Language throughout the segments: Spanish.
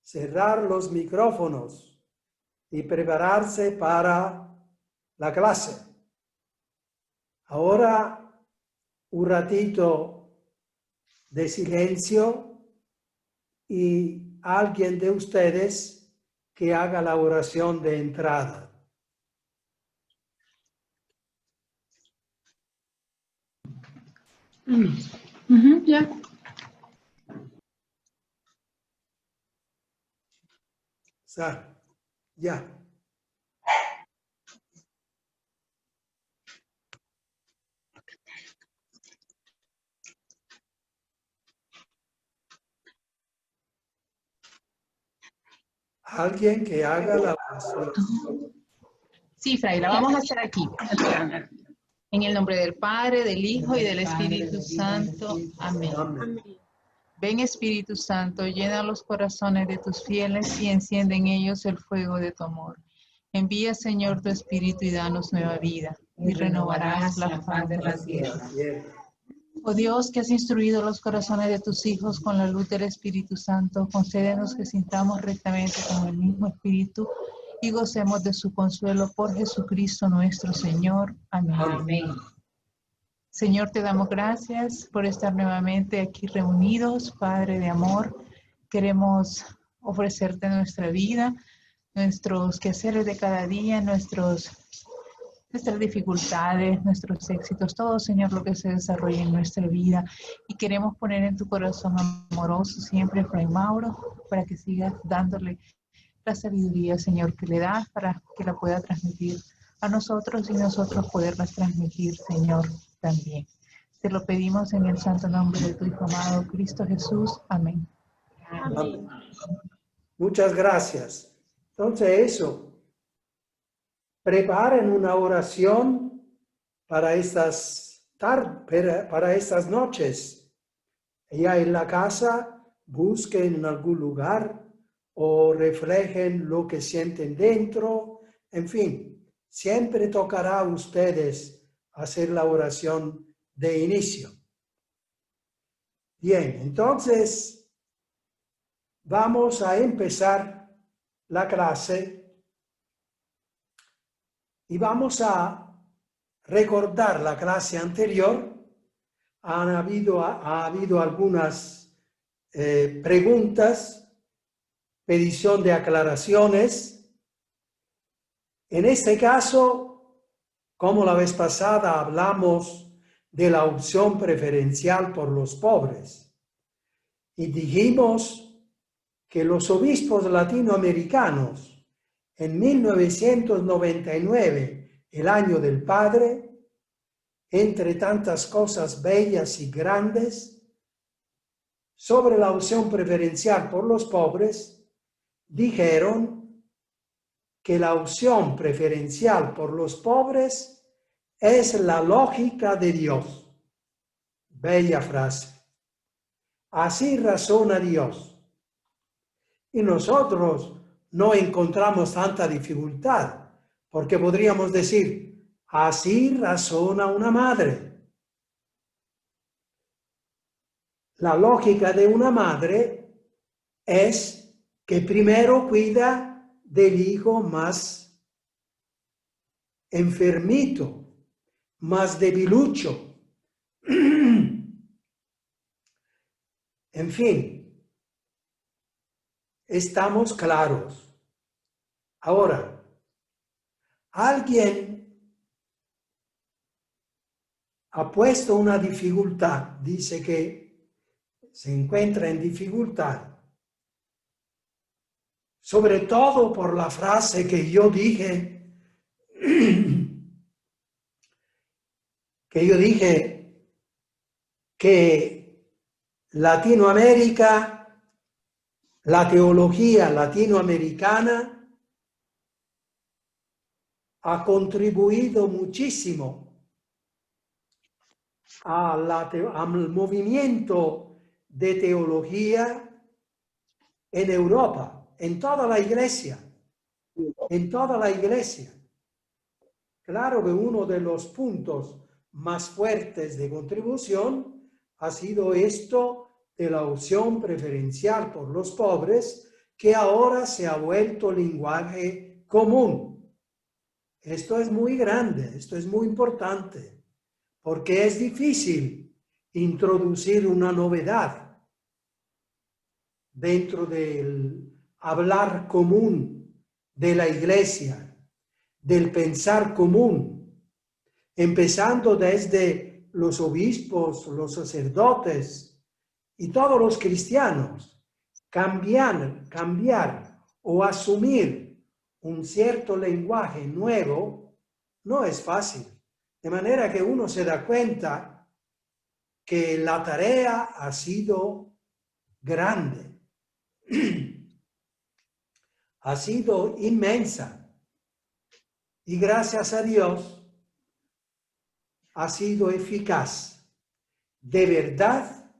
cerrar los micrófonos y prepararse para la clase. Ahora un ratito de silencio y alguien de ustedes que haga la oración de entrada. Ya. Ya. Alguien que haga la oración. Sí, Fray, la vamos a hacer aquí. En el nombre del Padre, del Hijo y del Espíritu Santo. Amén. Amén. Ven, Espíritu Santo, llena los corazones de tus fieles y enciende en ellos el fuego de tu amor. Envía, Señor, tu Espíritu y danos nueva vida, y renovarás la faz de la tierra. Oh Dios, que has instruido los corazones de tus hijos con la luz del Espíritu Santo, concédenos que sintamos rectamente con el mismo Espíritu y gocemos de su consuelo por Jesucristo nuestro Señor. Amén. Amén. Señor, te damos gracias por estar nuevamente aquí reunidos, Padre de amor. Queremos ofrecerte nuestra vida, nuestros quehaceres de cada día, nuestras dificultades, nuestros éxitos, todo, Señor, lo que se desarrolla en nuestra vida. Y queremos poner en tu corazón amoroso siempre a Fray Mauro, para que sigas dándole la sabiduría, Señor, que le das, para que la pueda transmitir a nosotros y nosotros poderlas transmitir, Señor, también. Te lo pedimos en el santo nombre de tu Hijo amado, Cristo Jesús. Amén. Amén. Muchas gracias. Entonces eso, preparen una oración para estas para estas noches. Ya en la casa, busquen en algún lugar o reflejen lo que sienten dentro. En fin, siempre tocará a ustedes hacer la oración de inicio. Bien, entonces vamos a empezar la clase y vamos a recordar la clase anterior. Ha habido algunas preguntas, petición de aclaraciones. En este caso, como la vez pasada hablamos de la opción preferencial por los pobres y dijimos que los obispos latinoamericanos en 1999, el año del Padre, entre tantas cosas bellas y grandes, sobre la opción preferencial por los pobres, dijeron que la opción preferencial por los pobres es la lógica de Dios. Bella frase. Así razona Dios. Y nosotros no encontramos tanta dificultad, porque podríamos decir, así razona una madre. La lógica de una madre es que primero cuida del hijo más enfermito, más debilucho. En fin, estamos claros. Ahora, alguien ha puesto una dificultad, dice que se encuentra en dificultad, sobre todo por la frase que yo dije, que Latinoamérica, la teología latinoamericana ha contribuido muchísimo al movimiento de teología en Europa, en toda la iglesia, Claro que uno de los puntos más fuertes de contribución ha sido esto de la opción preferencial por los pobres, que ahora se ha vuelto lenguaje común. Esto es muy grande, esto es muy importante, porque es difícil introducir una novedad dentro del hablar común de la iglesia, del pensar común, empezando desde los obispos, los sacerdotes y todos los cristianos. Cambiar o asumir un cierto lenguaje nuevo no es fácil. De manera que uno se da cuenta que la tarea ha sido grande, ha sido inmensa y gracias a Dios ha sido eficaz. De verdad,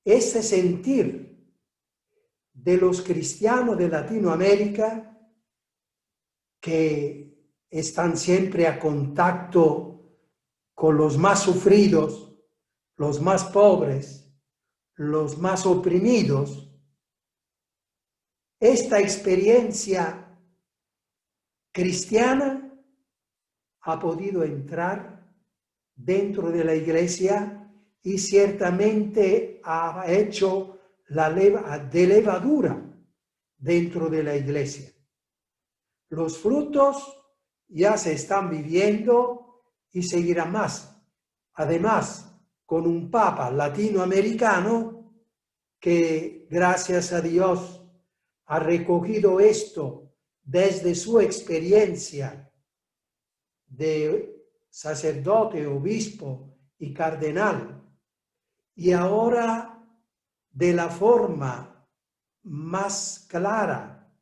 ese sentir de los cristianos de Latinoamérica que están siempre a contacto con los más sufridos, los más pobres, los más oprimidos, esta experiencia cristiana ha podido entrar dentro de la iglesia y ciertamente ha hecho de levadura dentro de la iglesia. Los frutos ya se están viviendo y seguirán más. Además, con un papa latinoamericano que, gracias a Dios, ha recogido esto desde su experiencia de sacerdote, obispo y cardenal, y ahora de la forma más clara,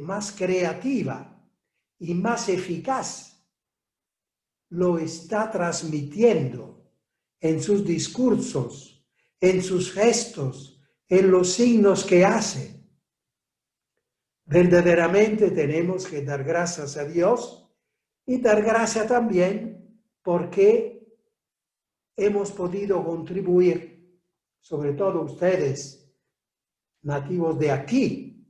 más creativa y más eficaz, lo está transmitiendo en sus discursos, en sus gestos, en los signos que hace. Verdaderamente tenemos que dar gracias a Dios y dar gracias también porque hemos podido contribuir, sobre todo ustedes, nativos de aquí,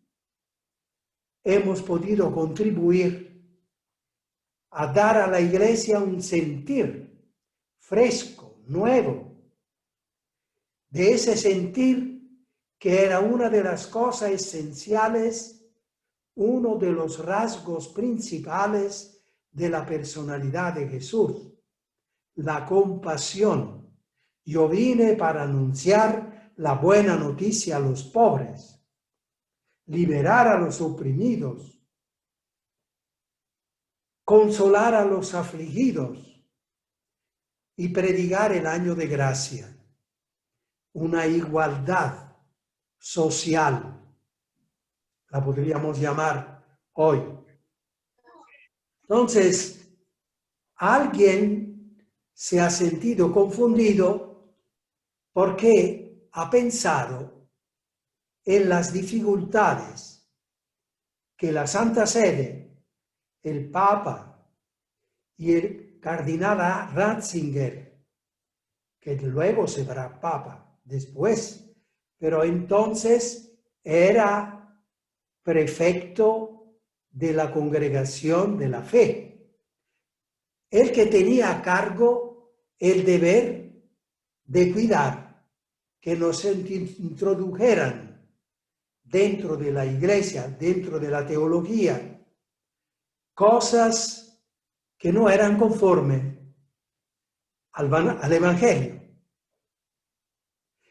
hemos podido contribuir a dar a la iglesia un sentir fresco, nuevo, de ese sentir que era una de las cosas esenciales, uno de los rasgos principales de la personalidad de Jesús, la compasión. Yo vine para anunciar la buena noticia a los pobres, liberar a los oprimidos, consolar a los afligidos y predicar el año de gracia, una igualdad social, la podríamos llamar hoy. Entonces, alguien se ha sentido confundido porque ha pensado en las dificultades que la Santa Sede, el Papa y el cardenal Ratzinger, que luego será Papa después, pero entonces era prefecto de la Congregación de la Fe, el que tenía a cargo el deber de cuidar que no se introdujeran dentro de la iglesia, dentro de la teología, cosas que no eran conformes al Evangelio.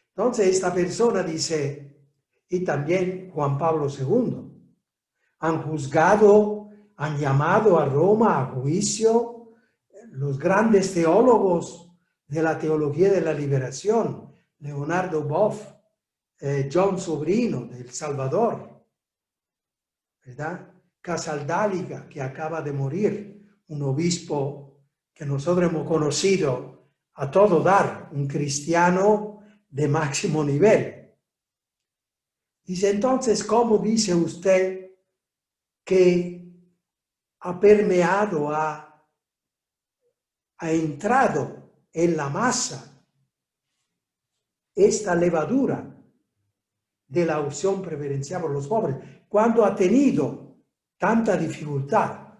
Entonces esta persona dice, y también Juan Pablo II, han juzgado, han llamado a Roma a juicio los grandes teólogos de la teología de la liberación, Leonardo Boff, John Sobrino de El Salvador, ¿verdad? Casaldáliga, que acaba de morir, un obispo que nosotros hemos conocido a todo dar, un cristiano de máximo nivel. Dice, entonces, ¿cómo dice usted que ha permeado, ha entrado en la masa esta levadura de la opción preferencial por los pobres, cuando ha tenido tanta dificultad.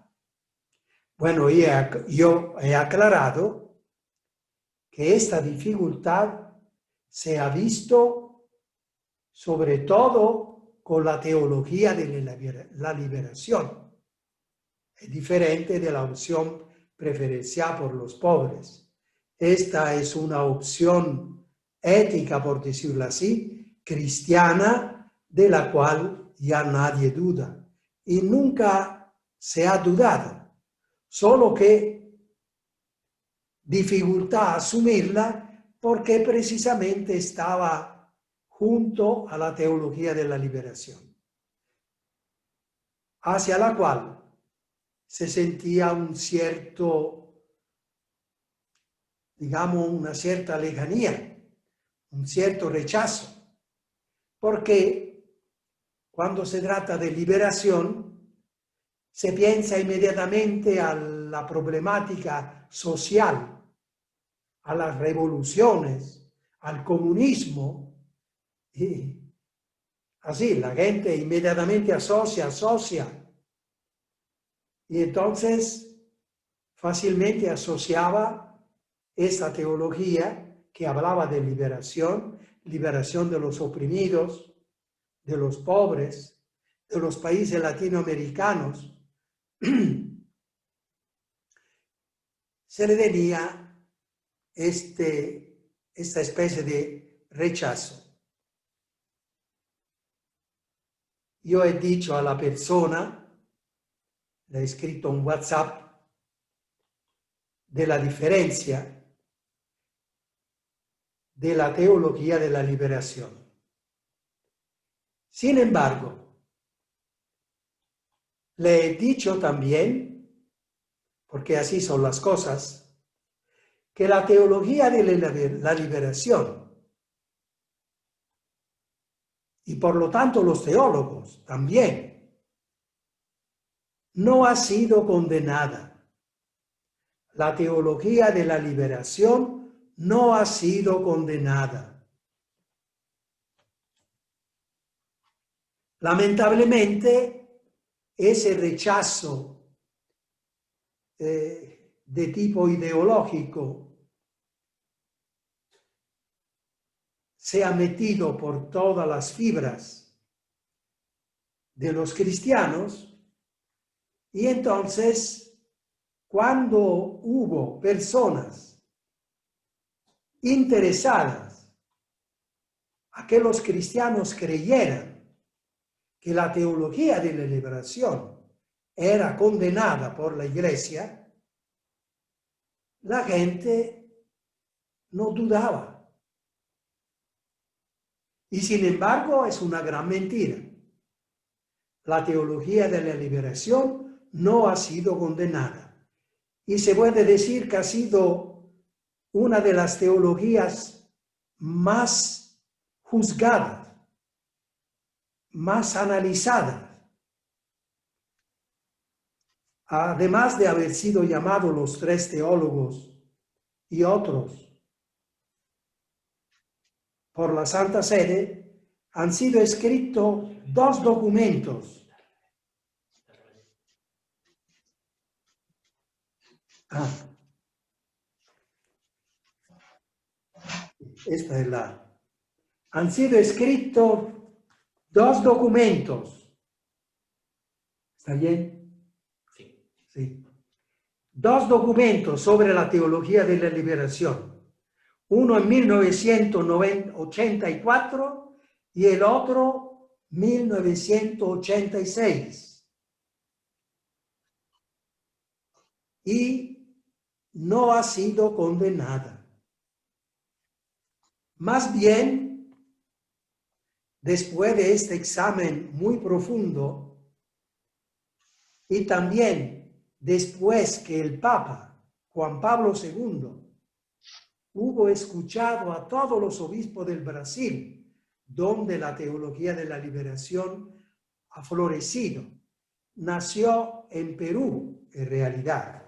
Bueno, yo he aclarado que esta dificultad se ha visto sobre todo con la teología de la liberación. Es diferente de la opción preferencial por los pobres. Esta es una opción ética, por decirlo así, cristiana, de la cual ya nadie duda. Y nunca se ha dudado, solo que dificultad asumirla porque precisamente estaba junto a la teología de la liberación, hacia la cual se sentía un cierto, digamos, una cierta lejanía, un cierto rechazo, porque cuando se trata de liberación, se piensa inmediatamente a la problemática social, a las revoluciones, al comunismo, y así la gente inmediatamente asocia. Y entonces fácilmente asociaba esta teología que hablaba de liberación de los oprimidos, de los pobres, de los países latinoamericanos. Se le tenía esta especie de rechazo. Yo he dicho a la persona, le he escrito un WhatsApp, de la diferencia de la teología de la liberación. Sin embargo, le he dicho también, porque así son las cosas, que la teología de la liberación, y por lo tanto los teólogos también, no ha sido condenada. La teología de la liberación no ha sido condenada. Lamentablemente, ese rechazo de tipo ideológico se ha metido por todas las fibras de los cristianos, y entonces cuando hubo personas interesadas a que los cristianos creyeran que la teología de la liberación era condenada por la Iglesia, la gente no dudaba. Y sin embargo es una gran mentira. La teología de la liberación no ha sido condenada. Y se puede decir que ha sido una de las teologías más juzgadas, más analizadas. Además de haber sido llamados los 3 teólogos y otros por la Santa Sede, han sido escritos 2 documentos. Esta es la... Han sido escritos 2 documentos. ¿Está bien? Sí. Sí. 2 documentos sobre la teología de la liberación. Uno en 1984 y el otro 1986. Y no ha sido condenada. Más bien, después de este examen muy profundo y también después que el Papa Juan Pablo II hubo escuchado a todos los obispos del Brasil, donde la teología de la liberación ha florecido, nació en Perú, en realidad.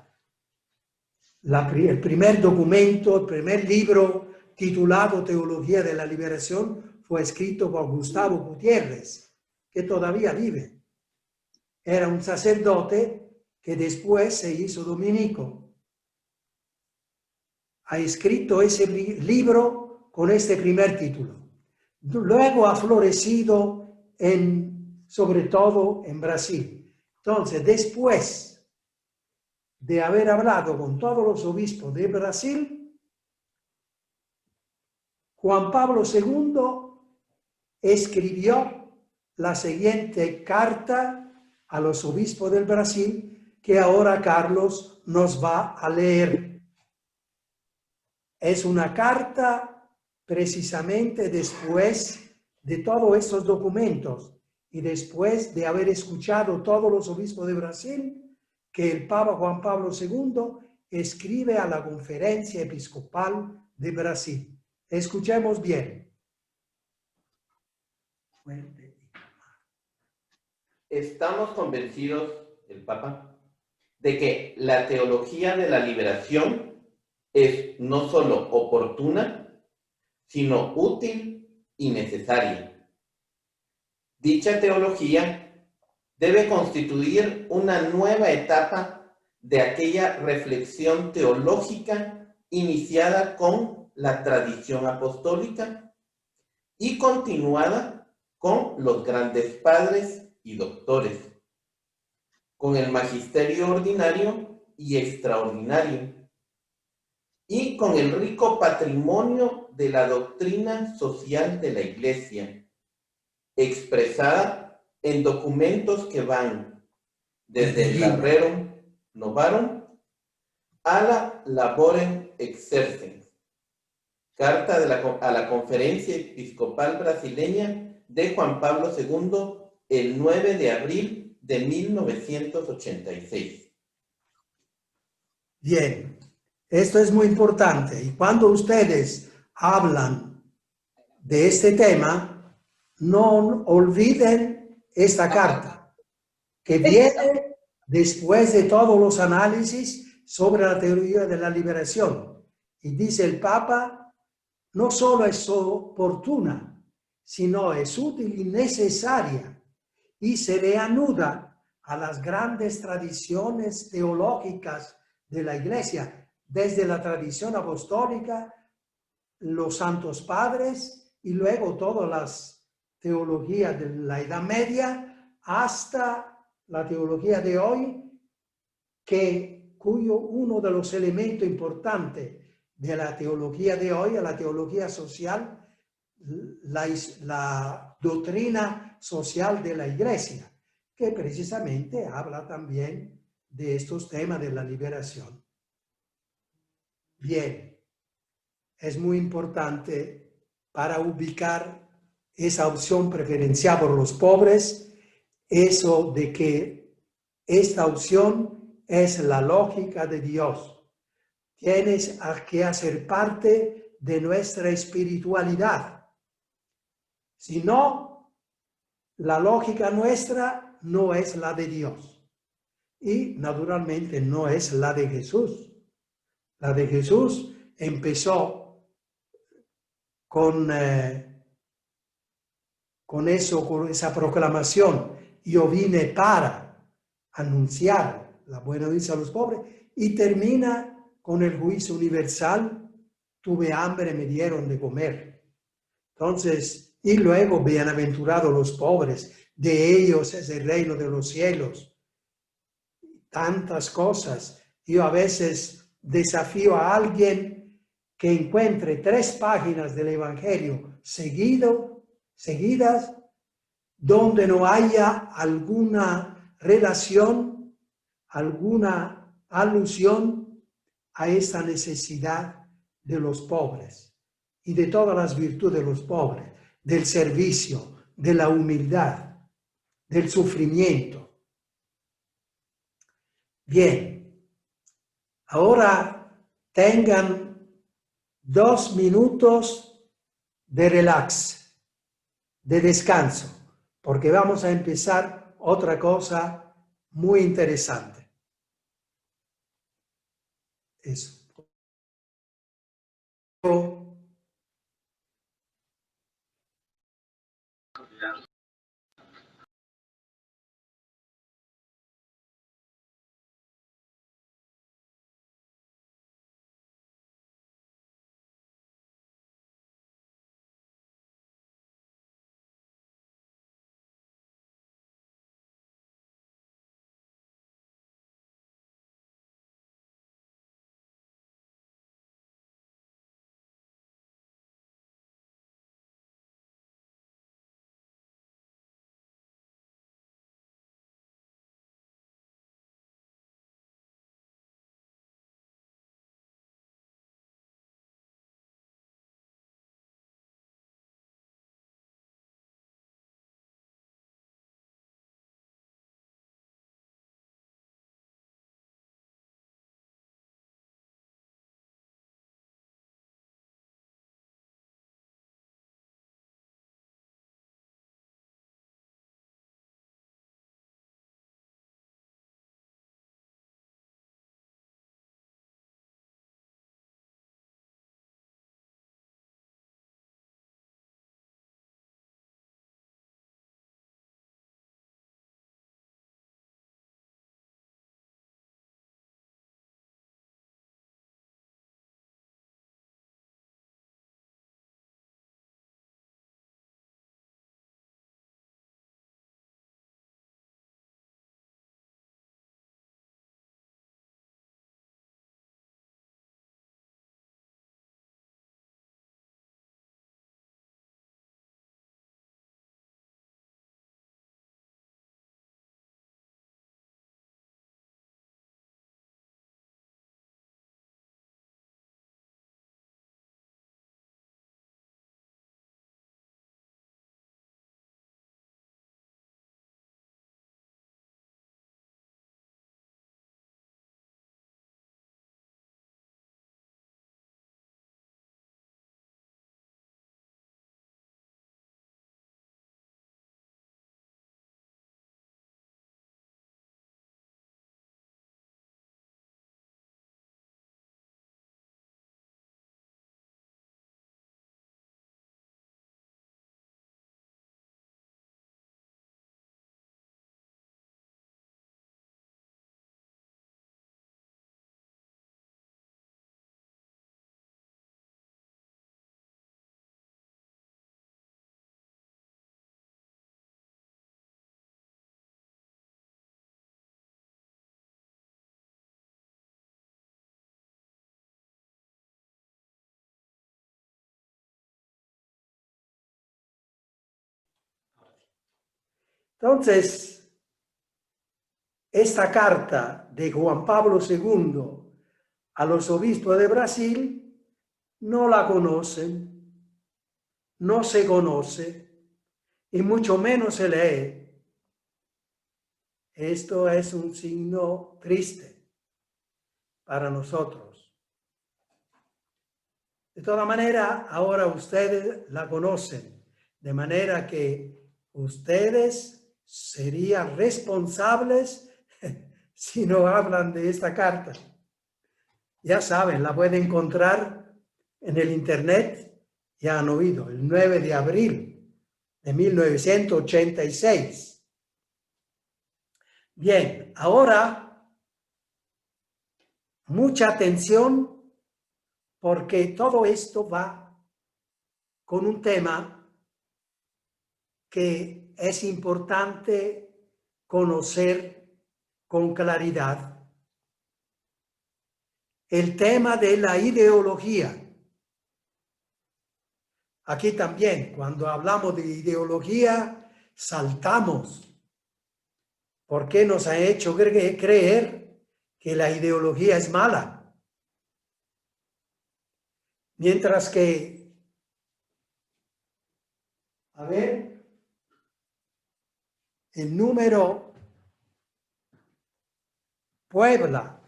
El primer documento, el primer libro titulado Teología de la Liberación fue escrito por Gustavo Gutiérrez, que todavía vive. Era un sacerdote que después se hizo dominico. Ha escrito ese libro con este primer título. Luego ha florecido sobre todo en Brasil. Entonces, después de haber hablado con todos los obispos de Brasil, Juan Pablo II escribió la siguiente carta a los obispos del Brasil, que ahora Carlos nos va a leer. Es una carta precisamente después de todos estos documentos y después de haber escuchado todos los obispos de Brasil, que el Papa Juan Pablo II escribe a la Conferencia Episcopal de Brasil. Escuchemos bien. Estamos convencidos, el Papa, de que la teología de la liberación es no solo oportuna, sino útil y necesaria. Dicha teología debe constituir una nueva etapa de aquella reflexión teológica iniciada con la tradición apostólica y continuada con los grandes padres y doctores, con el magisterio ordinario y extraordinario, y con el rico patrimonio de la doctrina social de la Iglesia, expresada en documentos que van desde el Rerum Novarum a la Laborem Exercens, carta a la Conferencia Episcopal Brasileña de Juan Pablo II el 9 de abril de 1986. Bien, esto es muy importante. Y cuando ustedes hablan de este tema, no olviden esta carta, que viene después de todos los análisis sobre la teoría de la liberación. Y dice el Papa, no solo es oportuna, sino es útil y necesaria, y se reanuda a las grandes tradiciones teológicas de la Iglesia, desde la tradición apostólica, los santos padres y luego todas las teologías de la Edad Media hasta la teología de hoy, cuyo uno de los elementos importantes de la teología de hoy es la teología social, la doctrina social de la Iglesia, que precisamente habla también de estos temas de la liberación. Bien, es muy importante para ubicar esa opción preferencial por los pobres, eso de que esta opción es la lógica de Dios. Tienes que hacer parte de nuestra espiritualidad. Si no, la lógica nuestra no es la de Dios. Y naturalmente no es la de Jesús. La de Jesús empezó con esa proclamación. Yo vine para anunciar la buena noticia a los pobres, y termina con el juicio universal. Tuve hambre, me dieron de comer. Entonces, y luego, bienaventurados los pobres, de ellos es el reino de los cielos. Tantas cosas. Yo a veces desafío a alguien que encuentre 3 páginas del Evangelio seguidas, donde no haya alguna relación, alguna alusión a esa necesidad de los pobres y de todas las virtudes de los pobres, del servicio, de la humildad, del sufrimiento. Bien, ahora tengan 2 minutos de relax, de descanso, porque vamos a empezar otra cosa muy interesante. Eso. Entonces, esta carta de Juan Pablo II a los obispos de Brasil no la conocen, no se conoce y mucho menos se lee. Esto es un signo triste para nosotros. De todas maneras, ahora ustedes la conocen, de manera que ustedes serían responsables si no hablan de esta carta. Ya saben, la pueden encontrar en el internet, ya han oído, el 9 de abril de 1986. Bien, ahora mucha atención porque todo esto va con un tema que es importante conocer con claridad. El tema de la ideología. Aquí también, cuando hablamos de ideología, saltamos. ¿Por qué nos ha hecho creer que la ideología es mala? Mientras que, a ver, el número Puebla,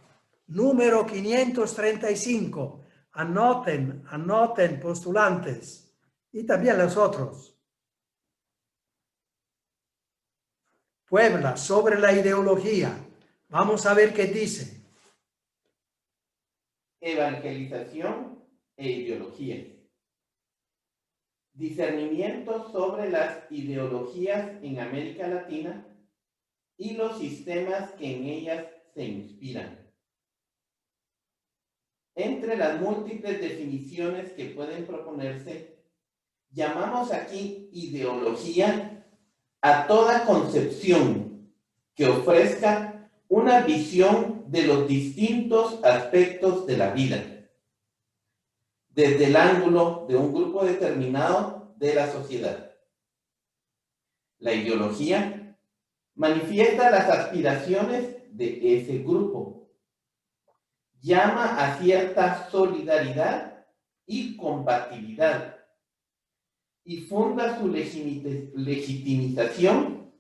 número 535, anoten postulantes y también los otros. Puebla, sobre la ideología. Vamos a ver qué dice. Evangelización e ideología. Discernimiento sobre las ideologías en América Latina y los sistemas que en ellas se inspiran. Entre las múltiples definiciones que pueden proponerse, llamamos aquí ideología a toda concepción que ofrezca una visión de los distintos aspectos de la vida, desde el ángulo de un grupo determinado de la sociedad. La ideología manifiesta las aspiraciones de ese grupo, llama a cierta solidaridad y compatibilidad y funda su legitimización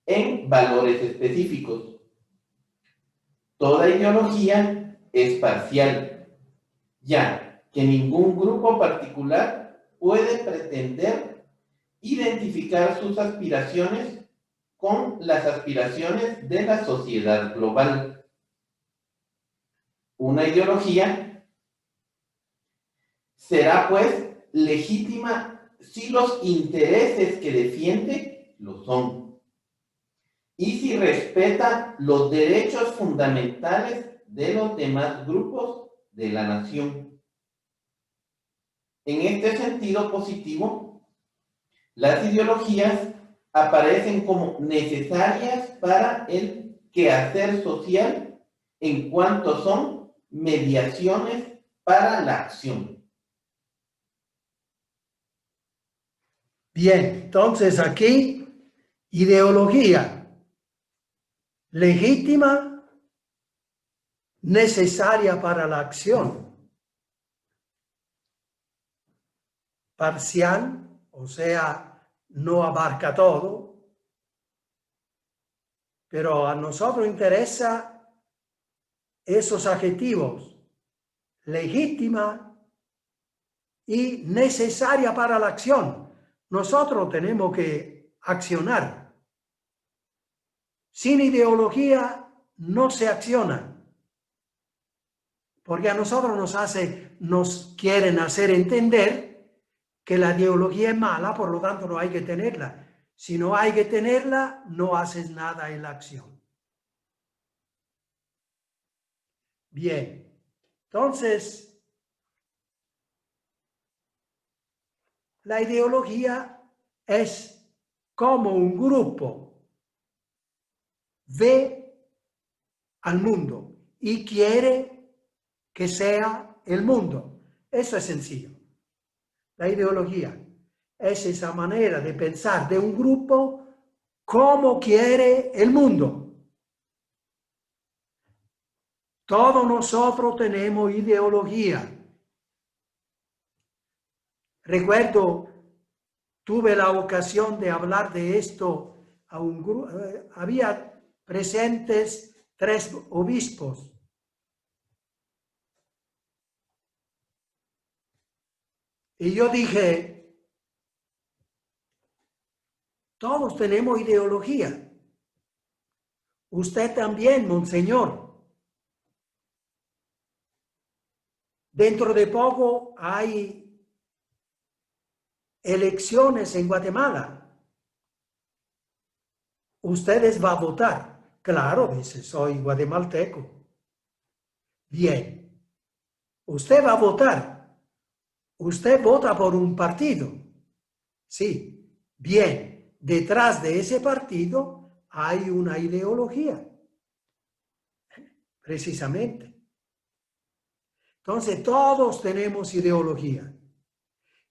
en valores específicos. Toda ideología es parcial, ya que ningún grupo particular puede pretender identificar sus aspiraciones con las aspiraciones de la sociedad global. Una ideología será, pues, legítima si los intereses que defiende lo son y si respeta los derechos fundamentales de los demás grupos de la nación. En este sentido positivo, las ideologías aparecen como necesarias para el quehacer social en cuanto son mediaciones para la acción. Bien, entonces aquí, ideología legítima, necesaria para la acción. Parcial, o sea, no abarca todo, pero a nosotros interesa esos adjetivos, legítima y necesaria para la acción. Nosotros tenemos que accionar. Sin ideología no se acciona. Porque a nosotros nos quieren hacer entender que la ideología es mala, por lo tanto no hay que tenerla. Si no hay que tenerla, no haces nada en la acción. Bien, entonces, la ideología es como un grupo ve al mundo y quiere que sea el mundo. Eso es sencillo. La ideología es esa manera de pensar de un grupo como quiere el mundo. Todos nosotros tenemos ideología. Recuerdo, tuve la ocasión de hablar de esto a un grupo. Había presentes 3 obispos. Y yo dije, todos tenemos ideología. Usted también, monseñor. Dentro de poco hay elecciones en Guatemala. Ustedes van a votar. Claro, dice, soy guatemalteco. Bien. Usted va a votar. Usted vota por un partido. Sí. Bien. Detrás de ese partido hay una ideología. Precisamente. Entonces, todos tenemos ideología.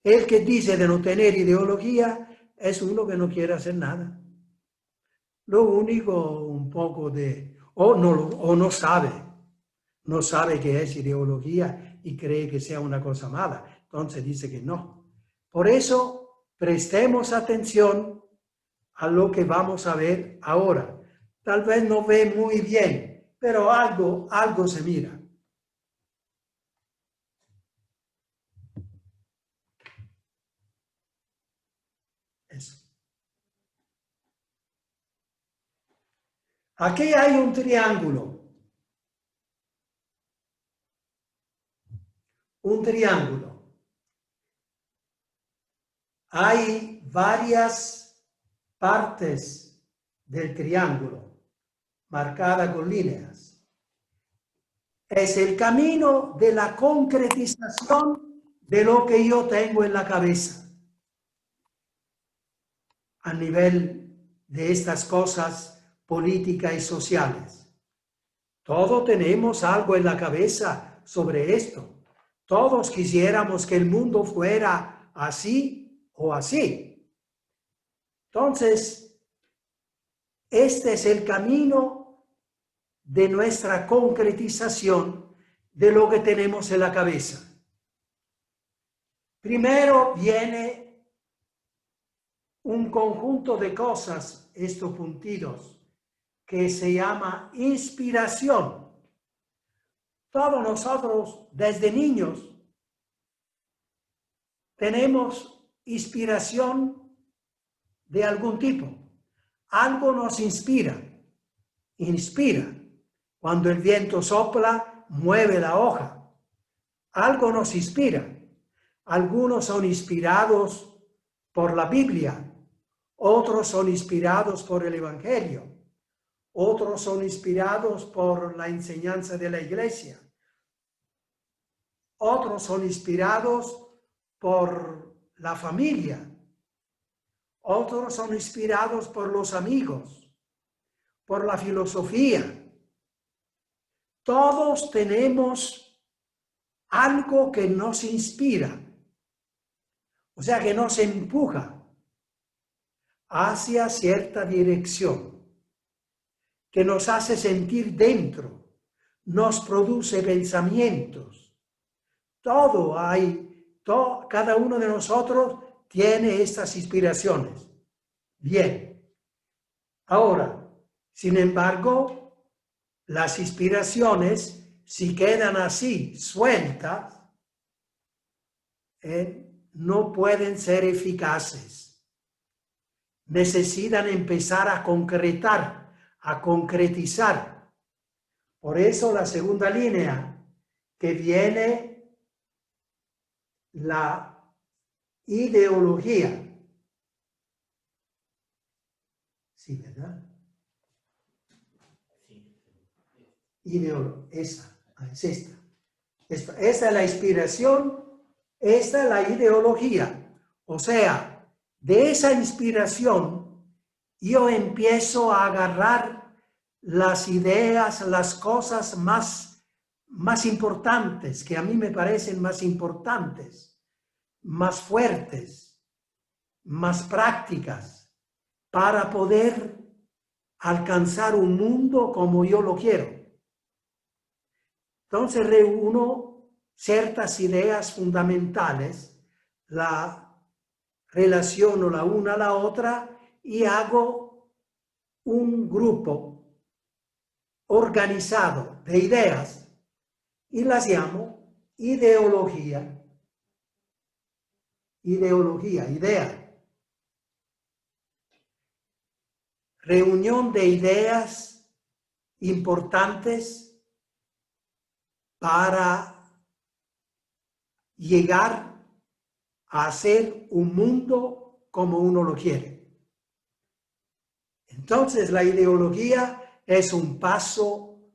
El que dice de no tener ideología es uno que no quiere hacer nada. Lo único, un poco de... o no sabe qué es ideología y cree que sea una cosa mala. Entonces dice que no. Por eso, prestemos atención a lo que vamos a ver ahora. Tal vez no ve muy bien, pero algo se mira. Eso. Aquí hay un triángulo. Un triángulo. Hay varias partes del triángulo marcadas con líneas. Es el camino de la concretización de lo que yo tengo en la cabeza. A nivel de estas cosas políticas y sociales. Todos tenemos algo en la cabeza sobre esto. Todos quisiéramos que el mundo fuera así o así. Entonces, este es el camino de nuestra concretización de lo que tenemos en la cabeza. Primero viene un conjunto de cosas, estos puntitos, que se llama inspiración. Todos nosotros, desde niños, tenemos inspiración de algún tipo. Algo nos inspira. Cuando el viento sopla, mueve la hoja. Algo nos inspira. Algunos son inspirados por la Biblia. Otros son inspirados por el Evangelio. Otros son inspirados por la enseñanza de la iglesia. Otros son inspirados por la familia. Otros son inspirados por los amigos, por la filosofía. Todos tenemos algo que nos inspira, o sea, que nos empuja hacia cierta dirección, que nos hace sentir dentro, nos produce pensamientos. Cada uno de nosotros tiene estas inspiraciones. Bien. Ahora, sin embargo, las inspiraciones, si quedan así, sueltas, no pueden ser eficaces. Necesitan empezar a concretar, a concretizar. Por eso la segunda línea, que viene la ideología. Sí, ¿verdad? Esa es esta. Esta es la inspiración, esta es la ideología. O sea, de esa inspiración yo empiezo a agarrar las ideas, las cosas más importantes, que a mí me parecen más importantes, más fuertes, más prácticas, para poder alcanzar un mundo como yo lo quiero. Entonces reúno ciertas ideas fundamentales, la relaciono la una a la otra y hago un grupo organizado de ideas y las llamo ideología. Ideología, idea. Reunión de ideas importantes para llegar a hacer un mundo como uno lo quiere. Entonces la ideología es un paso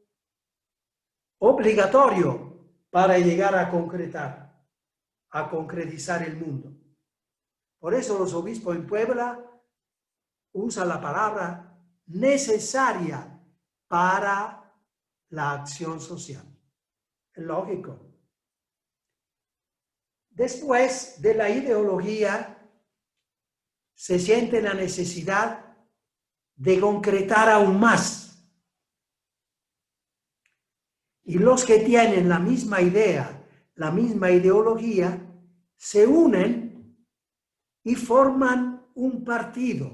obligatorio para llegar a concretizar el mundo. Por eso los obispos en Puebla usan la palabra necesaria para la acción social. Es lógico. Después de la ideología se siente la necesidad de concretar aún más. Y los que tienen la misma idea, la misma ideología, se unen y forman un partido,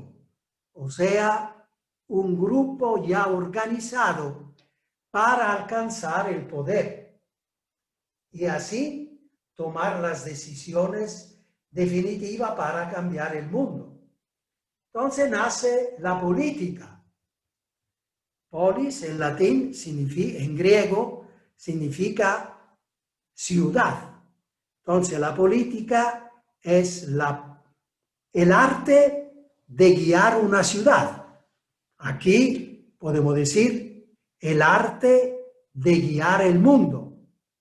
o sea, un grupo ya organizado para alcanzar el poder y así tomar las decisiones definitivas para cambiar el mundo. Entonces nace la política. Polis en latín significa, en griego significa ciudad. Entonces la política es el arte de guiar una ciudad. Aquí podemos decir el arte de guiar el mundo,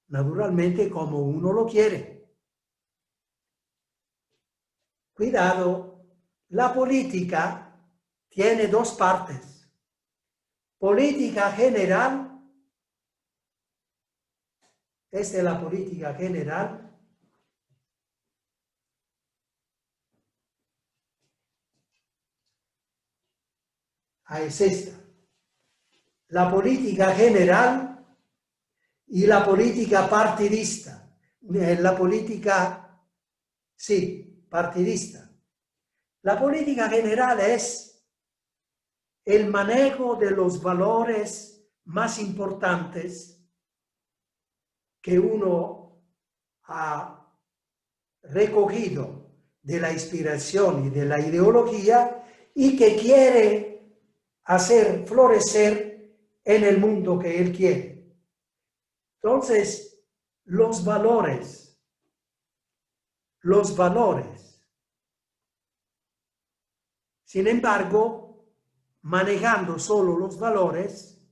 naturalmente como uno lo quiere. Cuidado, la política tiene dos partes. Política general, esta es la política general. Es esta. La política general y la política partidista. La política, sí, partidista. La política general es el manejo de los valores más importantes que uno ha recogido de la inspiración y de la ideología y que quiere hacer florecer en el mundo que él quiere. Entonces, los valores. Sin embargo, manejando solo los valores,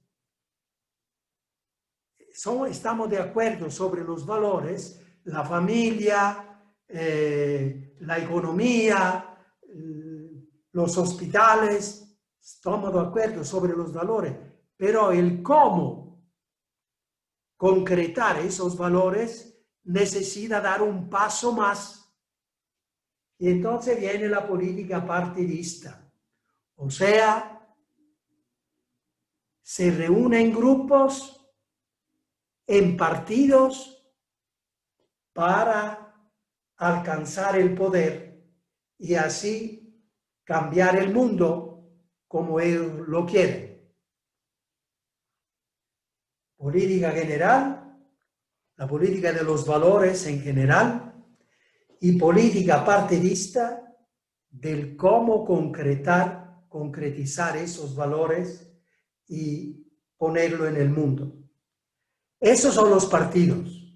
estamos de acuerdo sobre los valores, la familia, la economía, los hospitales, estamos de acuerdo sobre los valores, pero el cómo concretar esos valores necesita dar un paso más. Y entonces viene la política partidista, o sea, se reúnen grupos en partidos para alcanzar el poder y así cambiar el mundo como él lo quiere. Política general, la política de los valores en general y política partidista del cómo concretizar esos valores y ponerlo en el mundo. Esos son los partidos.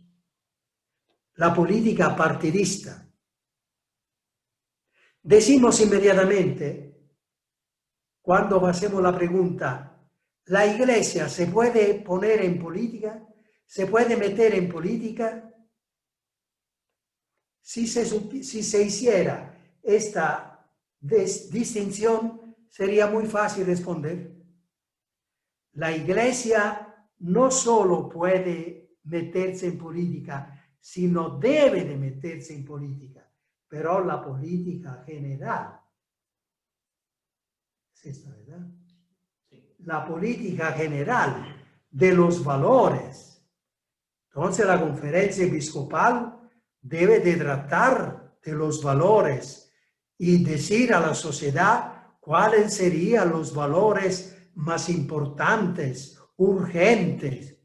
La política partidista. Decimos inmediatamente, cuando hacemos la pregunta, ¿la iglesia se puede poner en política? ¿Se puede meter en política? Si se hiciera esta distinción, sería muy fácil responder. La iglesia no solo puede meterse en política, sino debe de meterse en política, pero la política general. Es esta, ¿verdad? Sí. La política general de los valores. Entonces la conferencia episcopal debe de tratar de los valores y decir a la sociedad cuáles serían los valores más importantes, urgentes.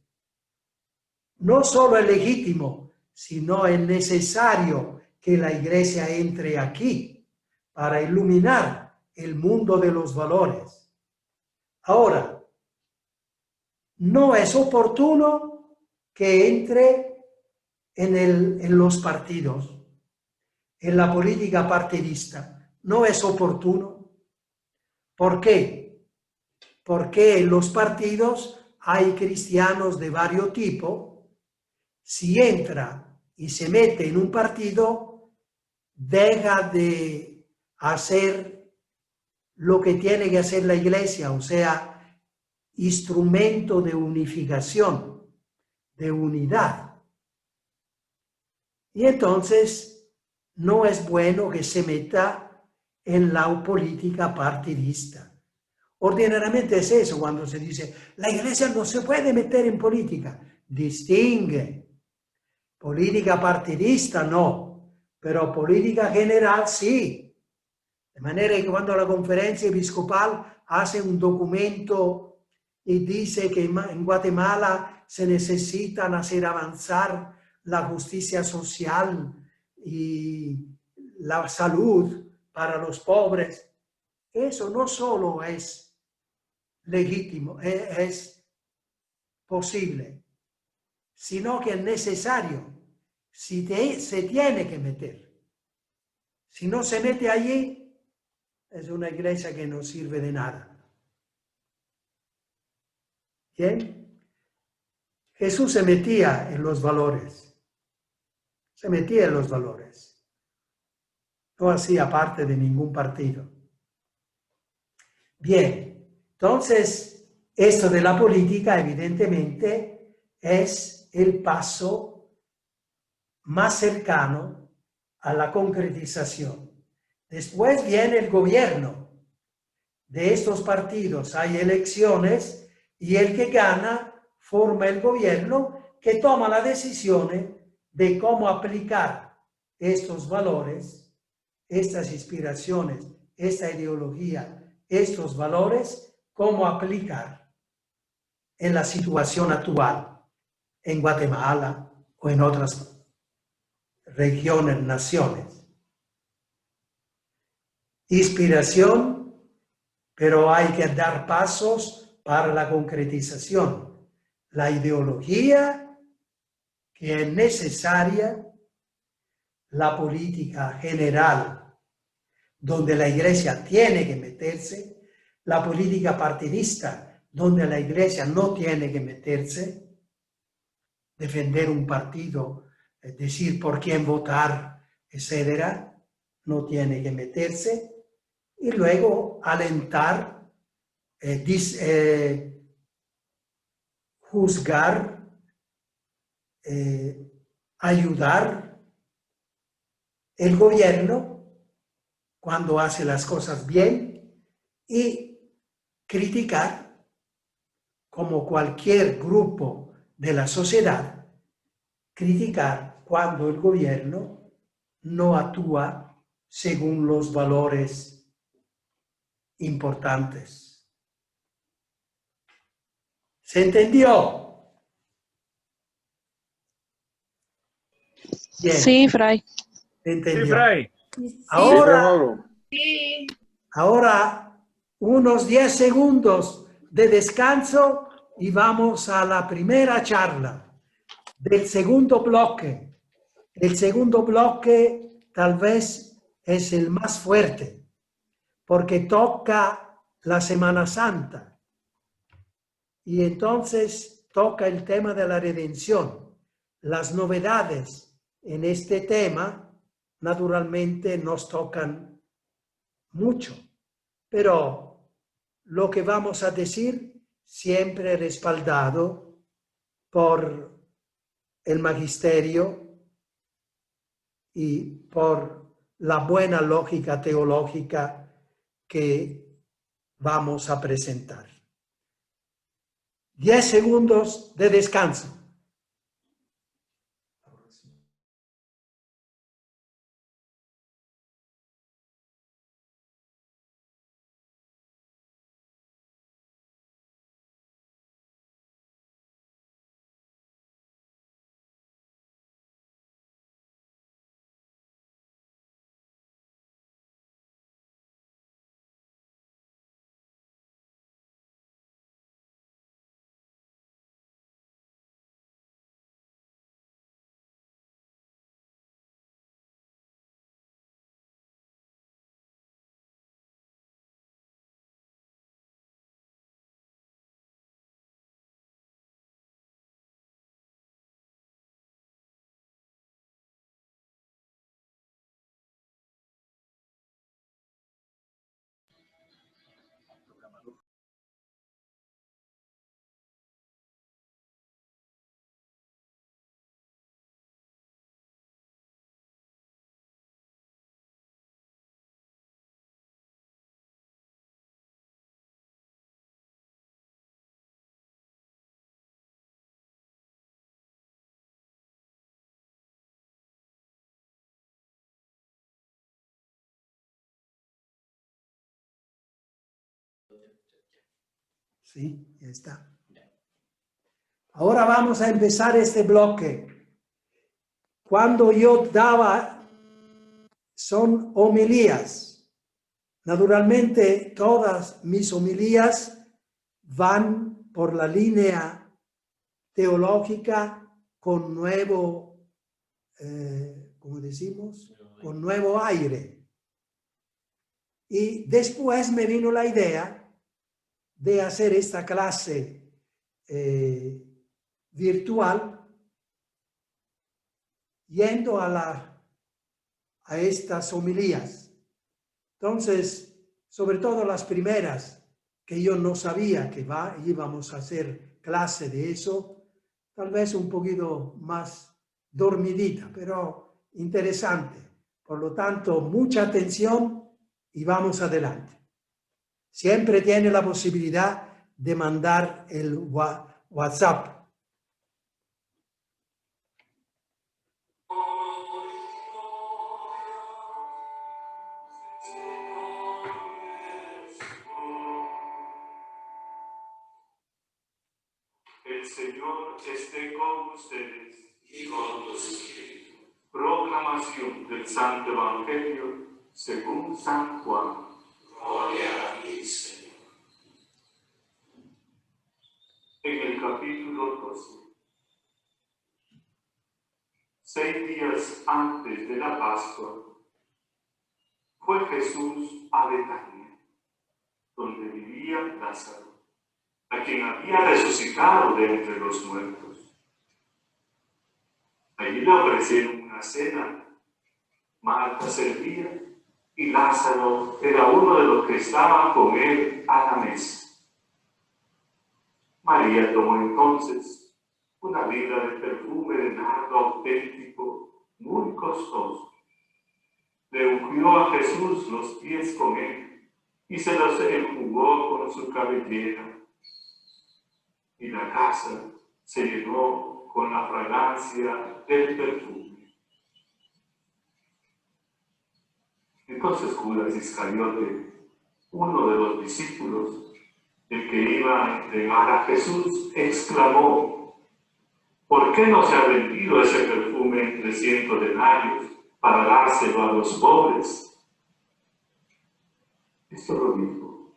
No solo es legítimo, sino es necesario que la Iglesia entre aquí para iluminar el mundo de los valores. Ahora, no es oportuno que entre en los partidos, en la política partidista. No es oportuno. ¿Por qué? Porque en los partidos hay cristianos de varios tipos. Si entra y se mete en un partido, deja de hacer lo que tiene que hacer la Iglesia, o sea, instrumento de unificación, de unidad. Y entonces no es bueno que se meta en la política partidista. Ordinariamente es eso cuando se dice, la Iglesia no se puede meter en política. Distingue. Política partidista no, pero política general sí. De manera que cuando la conferencia episcopal hace un documento y dice que en Guatemala se necesitan hacer avanzar la justicia social y la salud para los pobres, eso no solo es legítimo, es posible, sino que es necesario, se tiene que meter. Si no se mete allí, es una iglesia que no sirve de nada. ¿Bien? Jesús se metía en los valores. Se metía en los valores. No hacía parte de ningún partido. Bien, entonces, esto de la política, evidentemente, es el paso más cercano a la concretización. Después viene el gobierno de estos partidos. Hay elecciones y el que gana forma el gobierno que toma las decisiones de cómo aplicar estos valores, estas inspiraciones, esta ideología, estos valores, cómo aplicar en la situación actual en Guatemala o en otras regiones, naciones. Inspiración, pero hay que dar pasos para la concretización. La ideología que es necesaria, la política general, donde la Iglesia tiene que meterse, la política partidista, donde la Iglesia no tiene que meterse, defender un partido, decir por quién votar, etcétera, no tiene que meterse, y luego alentar, juzgar, ayudar el gobierno cuando hace las cosas bien y criticar, como cualquier grupo de la sociedad, criticar cuando el gobierno no actúa según los valores importantes. ¿Se entendió? Bien. Sí, Fray. ¿Se entendió? Sí, Fray. Ahora unos 10 segundos de descanso y vamos a la primera charla del segundo bloque. El segundo bloque tal vez es el más fuerte porque toca la Semana Santa y entonces toca el tema de la redención. Las novedades en este tema naturalmente nos tocan mucho, pero lo que vamos a decir siempre respaldado por el magisterio y por la buena lógica teológica que vamos a presentar. 10 segundos de descanso. Sí, ya está. Ahora vamos a empezar este bloque. Cuando yo daba, son homilías. Naturalmente, todas mis homilías van por la línea teológica con nuevo, ¿cómo decimos? Con nuevo aire. Y después me vino la idea de hacer esta clase virtual yendo a estas homilías. Entonces, sobre todo las primeras, que yo no sabía que íbamos a hacer clase de eso, tal vez un poquito más dormidita, pero interesante. Por lo tanto, mucha atención y vamos adelante. Siempre tiene la posibilidad de mandar el WhatsApp. El Señor esté con ustedes y con tu espíritu. Proclamación del Santo Evangelio según San Juan. Gloria a ti, Señor. En el capítulo 12. 6 días antes de la Pascua, fue Jesús a Betania, donde vivía Lázaro, a quien había resucitado de entre los muertos. Allí le ofrecieron una cena. Marta servía y Lázaro era uno de los que estaban con él a la mesa. María tomó entonces una libra de perfume de nardo auténtico, muy costoso. Le ungió a Jesús los pies con él y se los enjugó con su cabellera. Y la casa se llenó con la fragancia del perfume. Entonces Judas Iscariote, uno de los discípulos, el que iba a entregar a Jesús, exclamó: ¿por qué no se ha vendido ese perfume en 300 denarios para dárselo a los pobres? Esto lo dijo,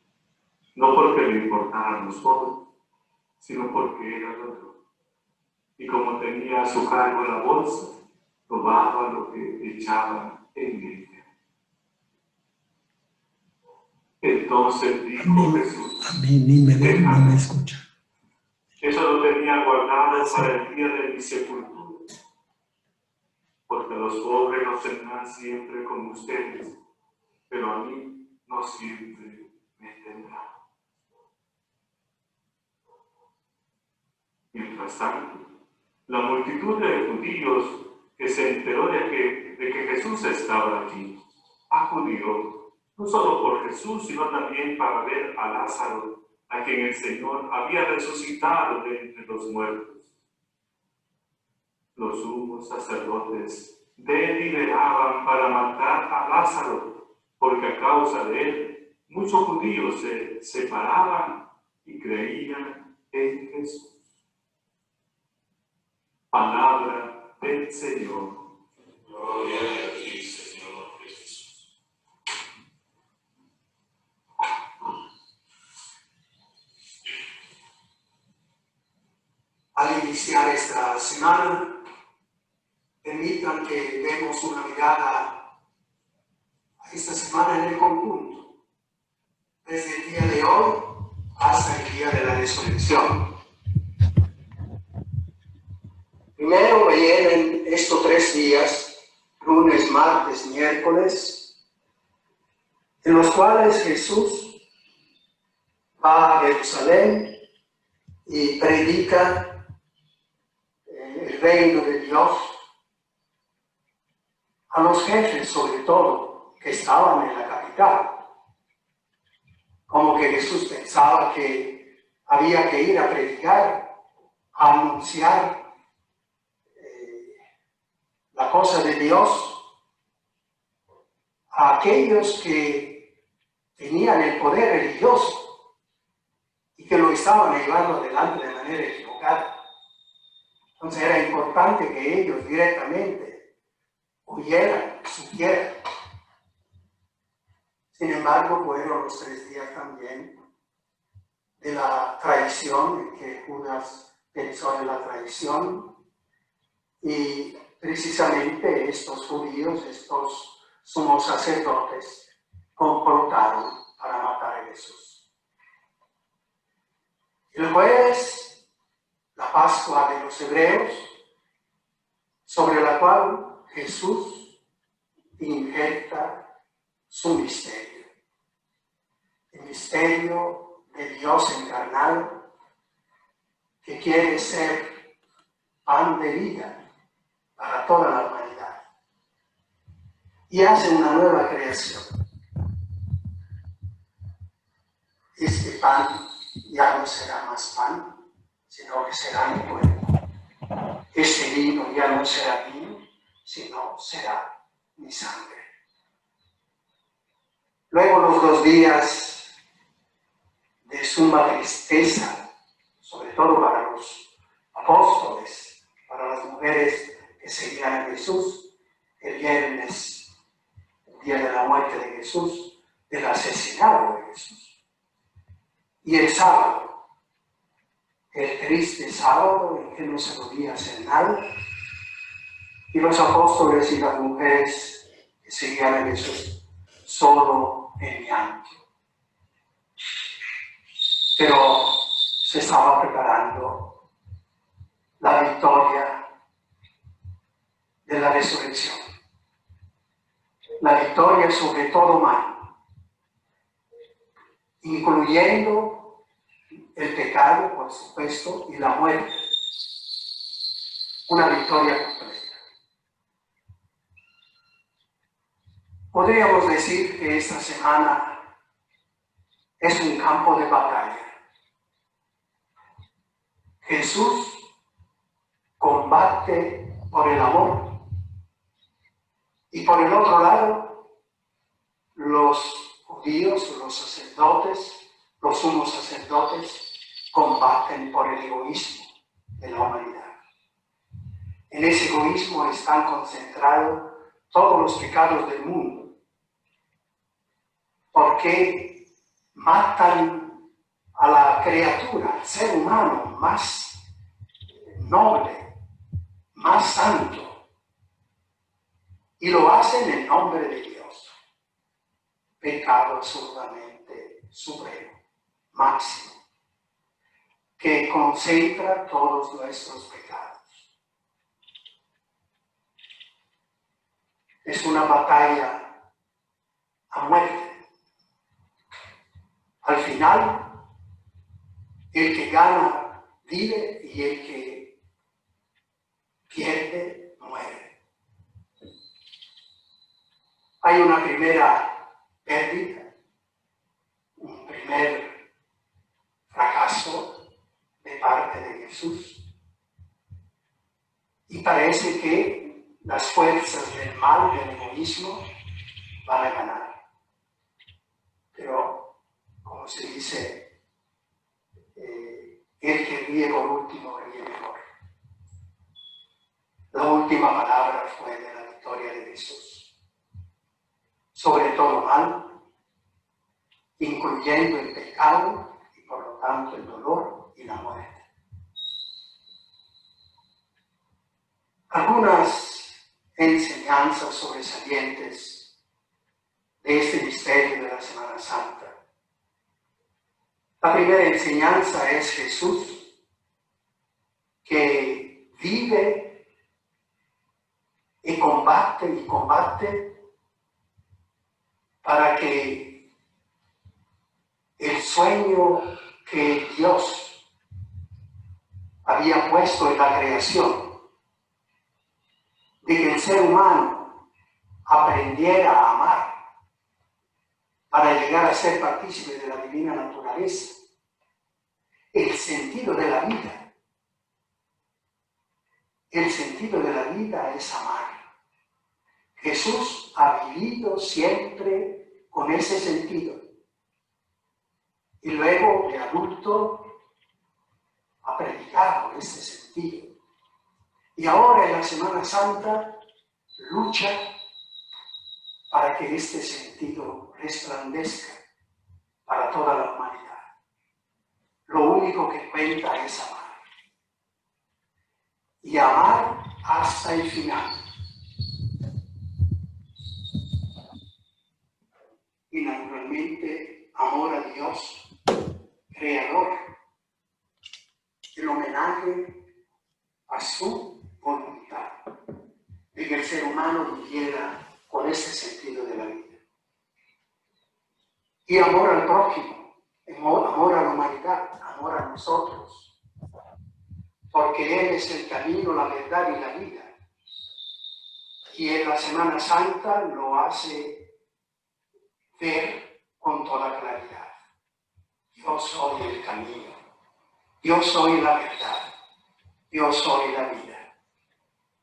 no porque le importaran los pobres, sino porque era ladrón. Y como tenía a su cargo la bolsa, robaba lo que echaban en ella. Entonces dijo Jesús: A mí ni me ve, no me escucha. Eso lo tenía guardado para el día de mi sepultura, porque los pobres no tendrán siempre con ustedes, pero a mí no siempre me tendrán. Mientras tanto, la multitud de judíos que se enteró de que Jesús estaba allí, acudió no solo por Jesús, sino también para ver a Lázaro, a quien el Señor había resucitado de entre los muertos. Los sumos sacerdotes deliberaban para matar a Lázaro, porque a causa de él muchos judíos se separaban y creían en Jesús. Palabra del Señor. Gloria a ti, Señor Jesús. Al iniciar esta semana, permitan que demos una mirada a esta semana en el conjunto, desde el día de hoy hasta el día de la resurrección. Primero vienen estos 3 días, lunes, martes, miércoles, en los cuales Jesús va a Jerusalén y predica el reino de Dios a los jefes, sobre todo, que estaban en la capital. Como que Jesús pensaba que había que ir a predicar, a anunciar la cosa de Dios a aquellos que tenían el poder religioso y que lo estaban llevando adelante de manera equivocada. Entonces era importante que ellos directamente oyeran, supieran. Sin embargo, fueron los 3 días también de la traición, en que Judas pensó en la traición, y precisamente estos judíos, estos sumos sacerdotes, complotaron para matar a Jesús. El jueves, la Pascua de los Hebreos, sobre la cual Jesús injerta su misterio. El misterio de Dios encarnado, que quiere ser pan de vida para toda la humanidad. Y hace una nueva creación. Este pan ya no será más pan, sino que será mi cuerpo. Este vino ya no será vino, sino será mi sangre. Luego los 2 días de suma tristeza, sobre todo para los apóstoles, para las mujeres que seguían a Jesús, el viernes, el día de la muerte de Jesús, del asesinato de Jesús. Y el sábado, el triste sábado en que no se podía hacer nada, y los apóstoles y las mujeres que seguían a Jesús solo en llanto. Pero se estaba preparando la victoria de la resurrección. La victoria sobre todo mal, incluyendo el pecado, por supuesto, y la muerte. Una victoria completa. Podríamos decir que esta semana es un campo de batalla. Jesús combate por el amor. Y por el otro lado, los judíos, los sacerdotes, los sumos sacerdotes, combaten por el egoísmo de la humanidad. En ese egoísmo están concentrados todos los pecados del mundo, porque matan a la criatura, al ser humano más noble, más santo, y lo hacen en nombre de Dios. Pecado absolutamente supremo, máximo, que concentra todos nuestros pecados. Es una batalla a muerte. Al final, el que gana vive y el que pierde muere. Hay una primera pérdida, un primer fracaso de parte de Jesús. Y parece que las fuerzas del mal, del egoísmo, van a ganar. Pero, como se dice, el que ríe por último ríe mejor. La última palabra fue de la victoria de Jesús sobre todo mal, incluyendo el pecado y por lo tanto el dolor y la muerte. Algunas enseñanzas sobresalientes de este misterio de la Semana Santa. La primera enseñanza es Jesús, que vive y combate para que el sueño que Dios había puesto en la creación, de que el ser humano aprendiera a amar para llegar a ser partícipe de la divina naturaleza, el sentido de la vida. El sentido de la vida es amar. Jesús ha vivido siempre con ese sentido. Y luego, de adulto, ha predicado ese sentido. Y ahora, en la Semana Santa, lucha para que este sentido resplandezca para toda la humanidad. Lo único que cuenta es amar. Y amar hasta el final. Y naturalmente, amor a Dios, Creador, el homenaje a su voluntad, de que el ser humano viviera con ese sentido de la vida. Y amor al prójimo, amor a la humanidad, amor a nosotros, porque Él es el camino, la verdad y la vida. Y en la Semana Santa lo hace ver con toda claridad. Yo soy el camino, yo soy la verdad, yo soy la vida.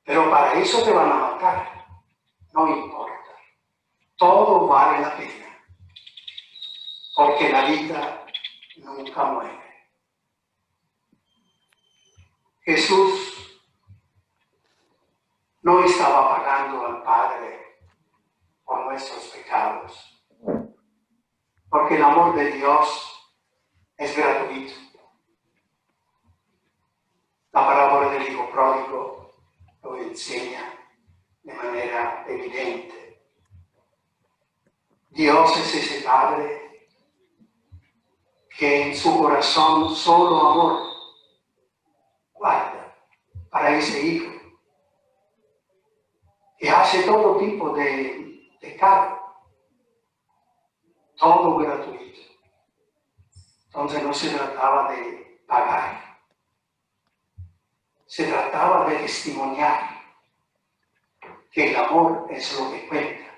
Pero para eso te van a matar, no importa. Todo vale la pena, porque la vida nunca muere. Jesús no estaba pagando al Padre por nuestros pecados, porque el amor de Dios es gratuito. La parábola del hijo pródigo lo enseña de manera evidente. Dios es ese Padre que en su corazón solo amor guarda para ese hijo, que hace todo tipo de pecado, todo gratuito. Entonces no se trataba de pagar, se trataba de testimoniar que el amor es lo que cuenta.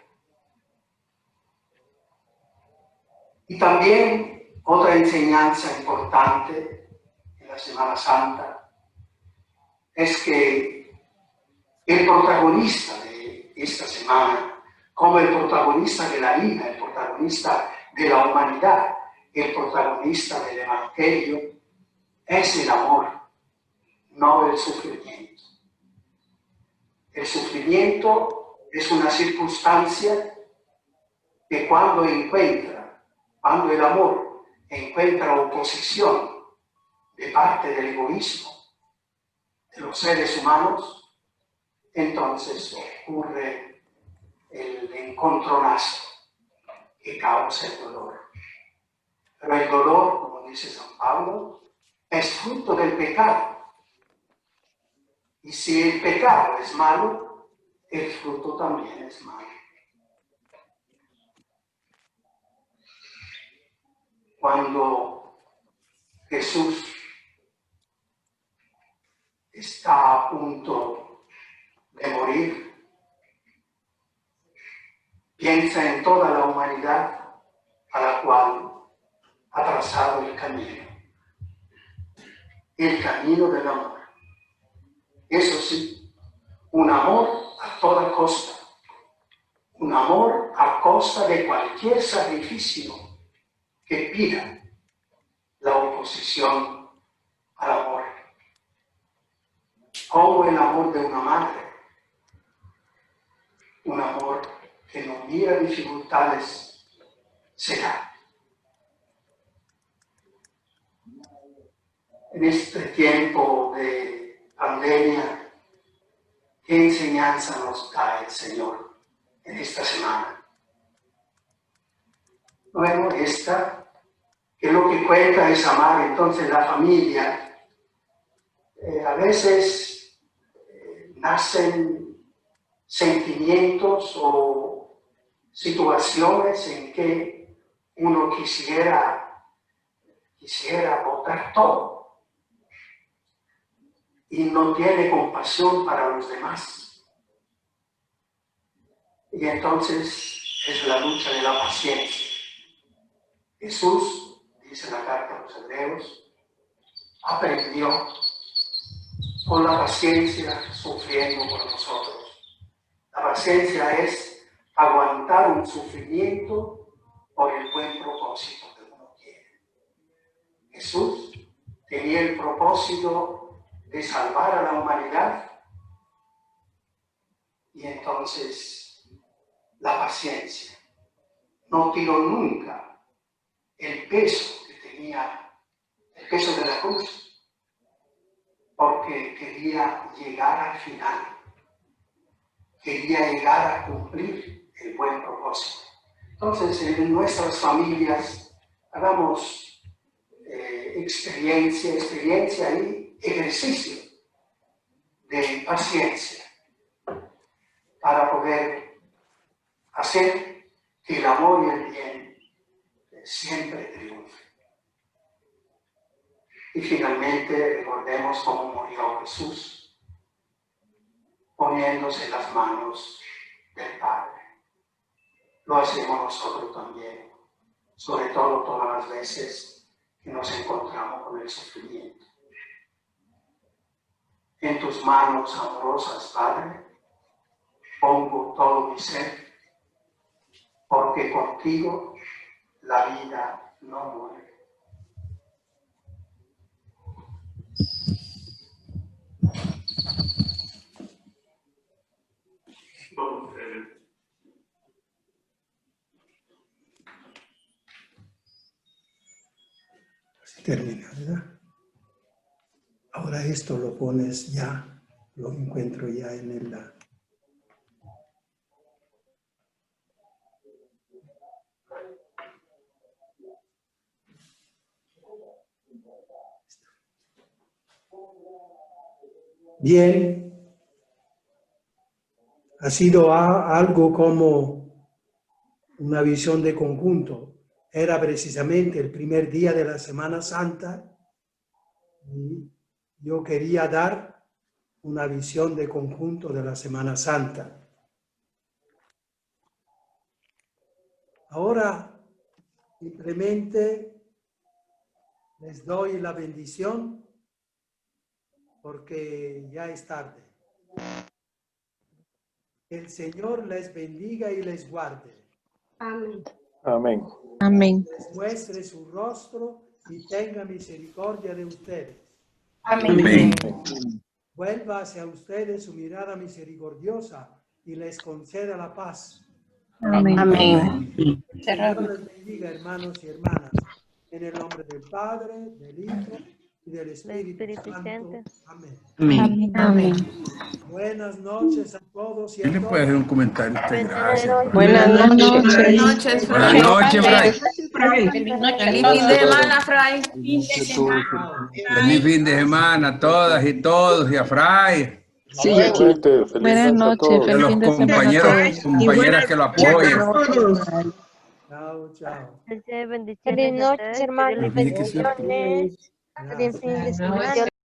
Y también otra enseñanza importante en la Semana Santa es que el protagonista de esta semana, como el protagonista de la vida, el protagonista de la humanidad, el protagonista del Evangelio, es el amor, no el sufrimiento. El sufrimiento es una circunstancia que cuando el amor encuentra oposición de parte del egoísmo de los seres humanos, entonces ocurre el encontronazo que causa el dolor. Pero el dolor, como dice San Pablo, es fruto del pecado. Y si el pecado es malo, el fruto también es malo. Cuando Jesús está a punto de morir, piensa en toda la humanidad a la cual ha trazado el camino del amor. Eso sí, un amor a toda costa, un amor a costa de cualquier sacrificio que pida la oposición al amor, como el amor de una madre, un amor que no mira dificultades, será. En este tiempo de pandemia, ¿qué enseñanza nos da el Señor en esta semana? Bueno, que lo que cuenta es amar. Entonces la familia, a veces nacen sentimientos o situaciones en que uno quisiera botar todo y no tiene compasión para los demás. Y entonces es la lucha de la paciencia. Jesús, dice la carta a los Hebreos, aprendió con la paciencia sufriendo por nosotros. La paciencia es aguantar un sufrimiento por el buen propósito que uno quiere. Jesús tenía el propósito de salvar a la humanidad, y entonces la paciencia no tiró nunca el peso que tenía, el peso de la cruz, porque quería llegar al final, quería llegar a cumplir el buen propósito. Entonces, en nuestras familias hagamos experiencia y ejercicio de paciencia para poder hacer que el amor y el bien siempre triunfen. Y finalmente recordemos cómo murió Jesús, poniéndose en las manos del Padre. Lo hacemos nosotros también, sobre todo todas las veces que nos encontramos con el sufrimiento. En tus manos amorosas, Padre, pongo todo mi ser, porque contigo la vida no muere. Así termina, ¿verdad? Ahora esto lo pones ya, lo encuentro ya en el... Bien, ha sido algo como una visión de conjunto. Era precisamente el primer día de la Semana Santa y yo quería dar una visión de conjunto de la Semana Santa. Ahora simplemente les doy la bendición porque ya es tarde. Que el Señor les bendiga y les guarde. Amén. Amén. Amén. Les muestre su rostro y tenga misericordia de ustedes. Amén. Vuelva hacia ustedes su mirada misericordiosa y les conceda la paz. Amén. Amén. Señor les bendiga, hermanos y hermanas, en el nombre del Padre, del Hijo y del Espíritu Santo. Amén. Amén. Amén. Buenas noches a todos y a ¿Quién le todas. puede hacer un comentario? Usted, gracias. Buenas noches. Buenas noches, Buenas noches, Fray. Feliz fin de semana, Fray. Feliz fin de semana a todas y todos y a Fray. Sí, igualmente, feliz Buenas noche a noches, todos. Y a feliz los fin de semana a compañeros, todos. compañeras que lo apoyan. Chao, chao. Feliz noche, hermanos. Feliz que sea- Bendiciones. Feliz fin de semana.